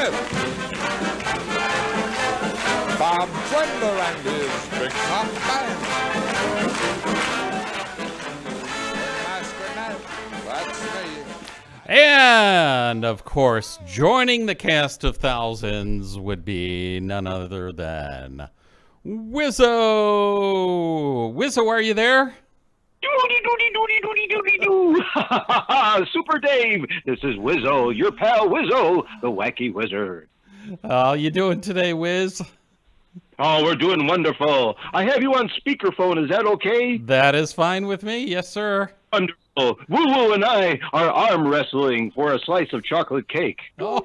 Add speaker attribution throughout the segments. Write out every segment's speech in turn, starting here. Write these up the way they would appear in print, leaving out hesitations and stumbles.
Speaker 1: with Bob Wender and his Big Top Band. Master Ned, that's me.
Speaker 2: And, of course, joining the cast of thousands would be none other than Wizzo. Wizzo, are you there?
Speaker 3: Super Dave, this is Wizzo, your pal Wizzo, the wacky wizard.
Speaker 2: How you doing today, Wiz?
Speaker 3: Oh, we're doing wonderful. I have you on speakerphone, is that okay?
Speaker 2: That is fine with me, yes, sir.
Speaker 3: Wonderful. Woo-woo and I are arm wrestling for a slice of chocolate cake.
Speaker 2: Oh.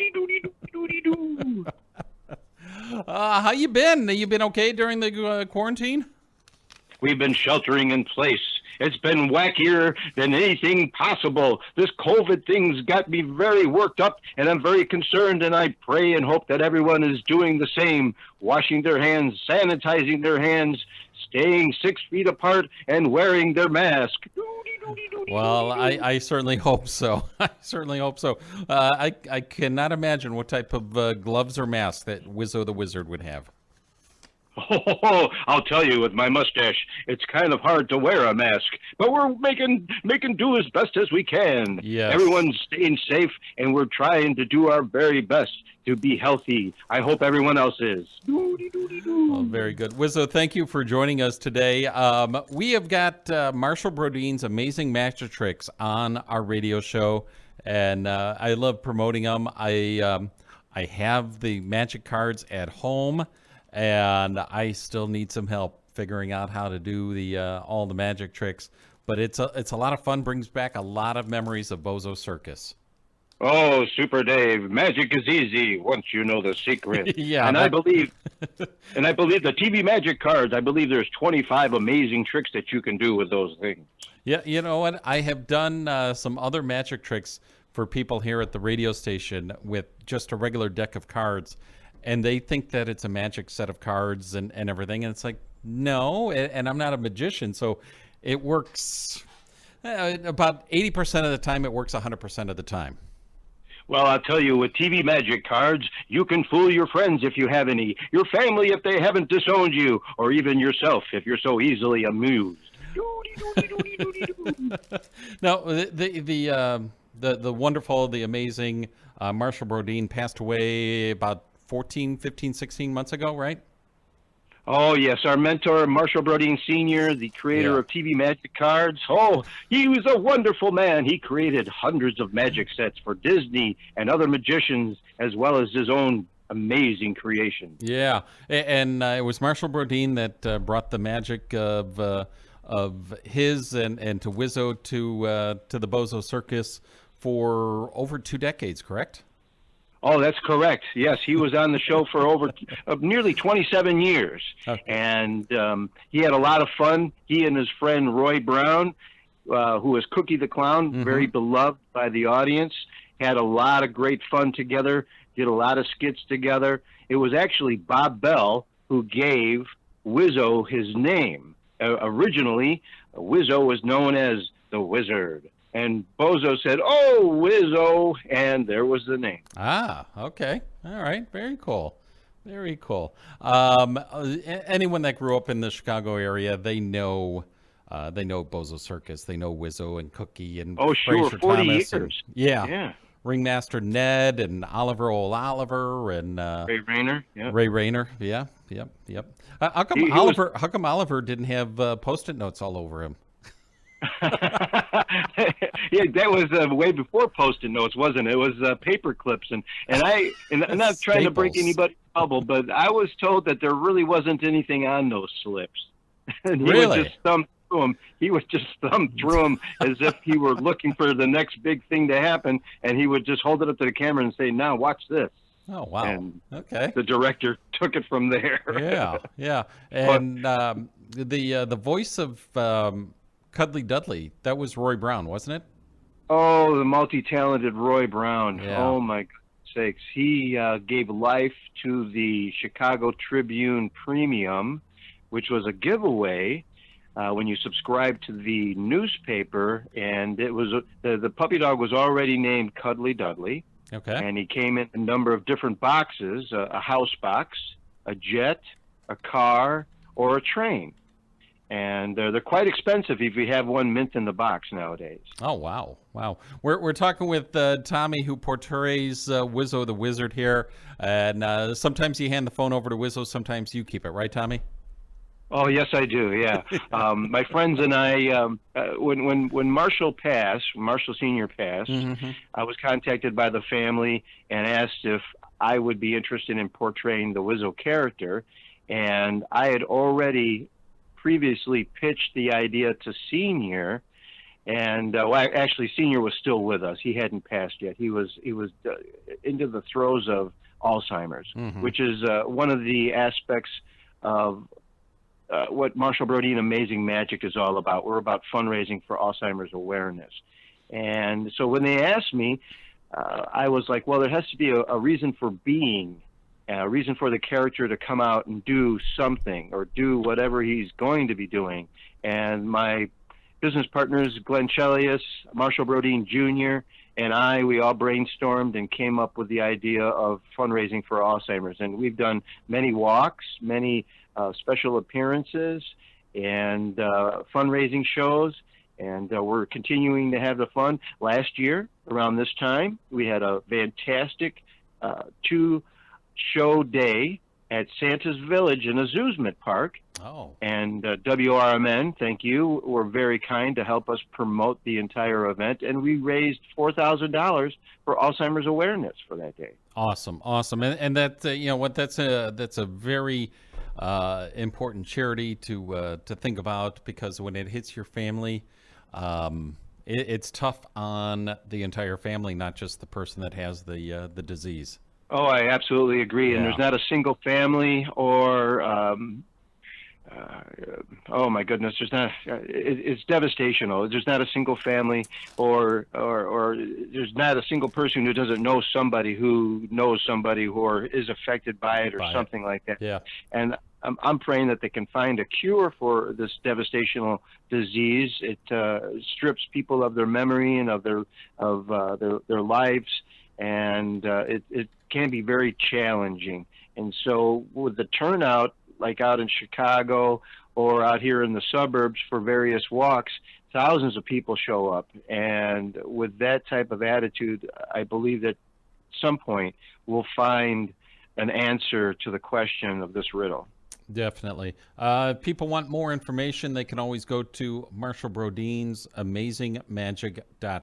Speaker 2: How you been? You been okay during the quarantine?
Speaker 3: We've been sheltering in place. It's been wackier than anything possible. This COVID thing's got me very worked up, and I'm very concerned, and I pray and hope that everyone is doing the same, washing their hands, sanitizing their hands, staying 6 feet apart, and wearing their mask.
Speaker 2: Well, I certainly hope so. I certainly hope so. I cannot imagine what type of gloves or mask that Wizzo the Wizard would have.
Speaker 3: Oh, I'll tell you, with my mustache, it's kind of hard to wear a mask, but we're making do as best as we can.
Speaker 2: Yes.
Speaker 3: Everyone's staying safe, and we're trying to do our very best to be healthy. I hope everyone else is.
Speaker 2: Well, very good. Wizzo, thank you for joining us today. We have got Marshall Brodin's Amazing Magic Tricks on our radio show, and I love promoting them. I have the magic cards at home, and I still need some help figuring out how to do the all the magic tricks. But it's a lot of fun. Brings back a lot of memories of Bozo Circus.
Speaker 3: Oh, Super Dave, magic is easy once you know the secret.
Speaker 2: Yeah,
Speaker 3: I believe the TV magic cards. I believe there's 25 amazing tricks that you can do with those things.
Speaker 2: Yeah, you know what? I have done some other magic tricks for people here at the radio station with just a regular deck of cards. And they think that it's a magic set of cards and everything. And it's like, no, and I'm not a magician. So it works about 80% of the time. It works 100% of the time.
Speaker 3: Well, I'll tell you, with TV magic cards, you can fool your friends if you have any, your family if they haven't disowned you, or even yourself if you're so easily amused.
Speaker 2: Now, the wonderful, the amazing Marshall Brodin passed away about 14, 15, 16 months ago, right?
Speaker 3: Oh, yes. Our mentor, Marshall Brodin Sr., the creator of TV Magic Cards. Oh, he was a wonderful man. He created hundreds of magic sets for Disney and other magicians, as well as his own amazing creation.
Speaker 2: Yeah, and it was Marshall Brodin that brought the magic of his and to Wizzo to the Bozo Circus for over 2 decades, correct?
Speaker 3: Oh, that's correct. Yes, he was on the show for over nearly 27 years.
Speaker 2: Okay.
Speaker 3: And he had a lot of fun. He and his friend Roy Brown, who was Cookie the Clown, very beloved by the audience, had a lot of great fun together, did a lot of skits together. It was actually Bob Bell who gave Wizzo his name. Originally, Wizzo was known as the Wizard. And Bozo said, "Oh, Wizzo," and there was the name.
Speaker 2: Ah, okay. All right. Very cool. Very cool. Anyone that grew up in the Chicago area, they know Bozo Circus. They know Wizzo and Cookie and
Speaker 3: sure,
Speaker 2: Fraser
Speaker 3: 40
Speaker 2: Thomas.
Speaker 3: years.
Speaker 2: Yeah. Ringmaster Ned and Oliver Oliver and
Speaker 3: Raynor. Yeah.
Speaker 2: Ray Raynor. Yeah. Yep. How come How come Oliver didn't have Post-it notes all over him?
Speaker 3: Yeah, that was way before Post-it notes, wasn't it? It was paper clips, and I'm not trying to break anybody's bubble, but I was told that there really wasn't anything on those slips. And he would just thumb through them. He would just thumb through them as if he were looking for the next big thing to happen, and he would just hold it up to the camera and say, "Now watch this."
Speaker 2: Oh, wow.
Speaker 3: And
Speaker 2: okay.
Speaker 3: The director took it from there.
Speaker 2: Yeah. And the voice of Cuddly Dudley, that was Roy Brown, wasn't it?
Speaker 3: Oh, the multi-talented Roy Brown.
Speaker 2: Yeah.
Speaker 3: Oh, my sakes. He gave life to the Chicago Tribune Premium, which was a giveaway when you subscribed to the newspaper. And it was the puppy dog was already named Cuddly Dudley.
Speaker 2: Okay.
Speaker 3: And he came in a number of different boxes, a house box, a jet, a car, or a train. And they're quite expensive if you have one mint in the box nowadays.
Speaker 2: Oh, wow. Wow. We're talking with Tommy, who portrays Wizzo the Wizard here. And sometimes you hand the phone over to Wizzo, sometimes you keep it, right, Tommy?
Speaker 3: Oh, yes, I do. Yeah. My friends and I, when Marshall Sr. passed, I was contacted by the family and asked if I would be interested in portraying the Wizzo character. And I had already previously pitched the idea to Senior, and actually Senior was still with us. He hadn't passed yet. He was into the throes of Alzheimer's, which is one of the aspects of what Marshall Brodeen Amazing Magic is all about. We're about fundraising for Alzheimer's awareness. And so when they asked me, I was like, well, there has to be a reason for being, a reason for the character to come out and do something or do whatever he's going to be doing. And my business partners, Glenn Chelius, Marshall Brodeen Jr., and we all brainstormed and came up with the idea of fundraising for Alzheimer's. And we've done many walks, many special appearances, and fundraising shows. And we're continuing to have the fun. Last year, around this time, we had a fantastic two-show day at Santa's Village in Amusement Park.
Speaker 2: Oh.
Speaker 3: And WRMN, thank you, were very kind to help us promote the entire event. And we raised $4,000 for Alzheimer's awareness for that day.
Speaker 2: Awesome. Awesome. And that, you know what, that's a very important charity to think about, because when it hits your family, it's tough on the entire family, not just the person that has the disease.
Speaker 3: Oh, I absolutely agree. And there's not a single family or, oh my goodness, there's not, it's devastational. There's not a single family or there's not a single person who doesn't know somebody who knows somebody who is affected by it or something like that.
Speaker 2: Yeah.
Speaker 3: And I'm praying that they can find a cure for this devastational disease. It strips people of their memory and of their lives, and it can be very challenging. And so with the turnout, like out in Chicago or out here in the suburbs for various walks, thousands of people show up. And with that type of attitude, I believe that at some point we'll find an answer to the question of this riddle.
Speaker 2: Definitely. If people want more information, they can always go to Marshall Brodeen's AmazingMagic.com.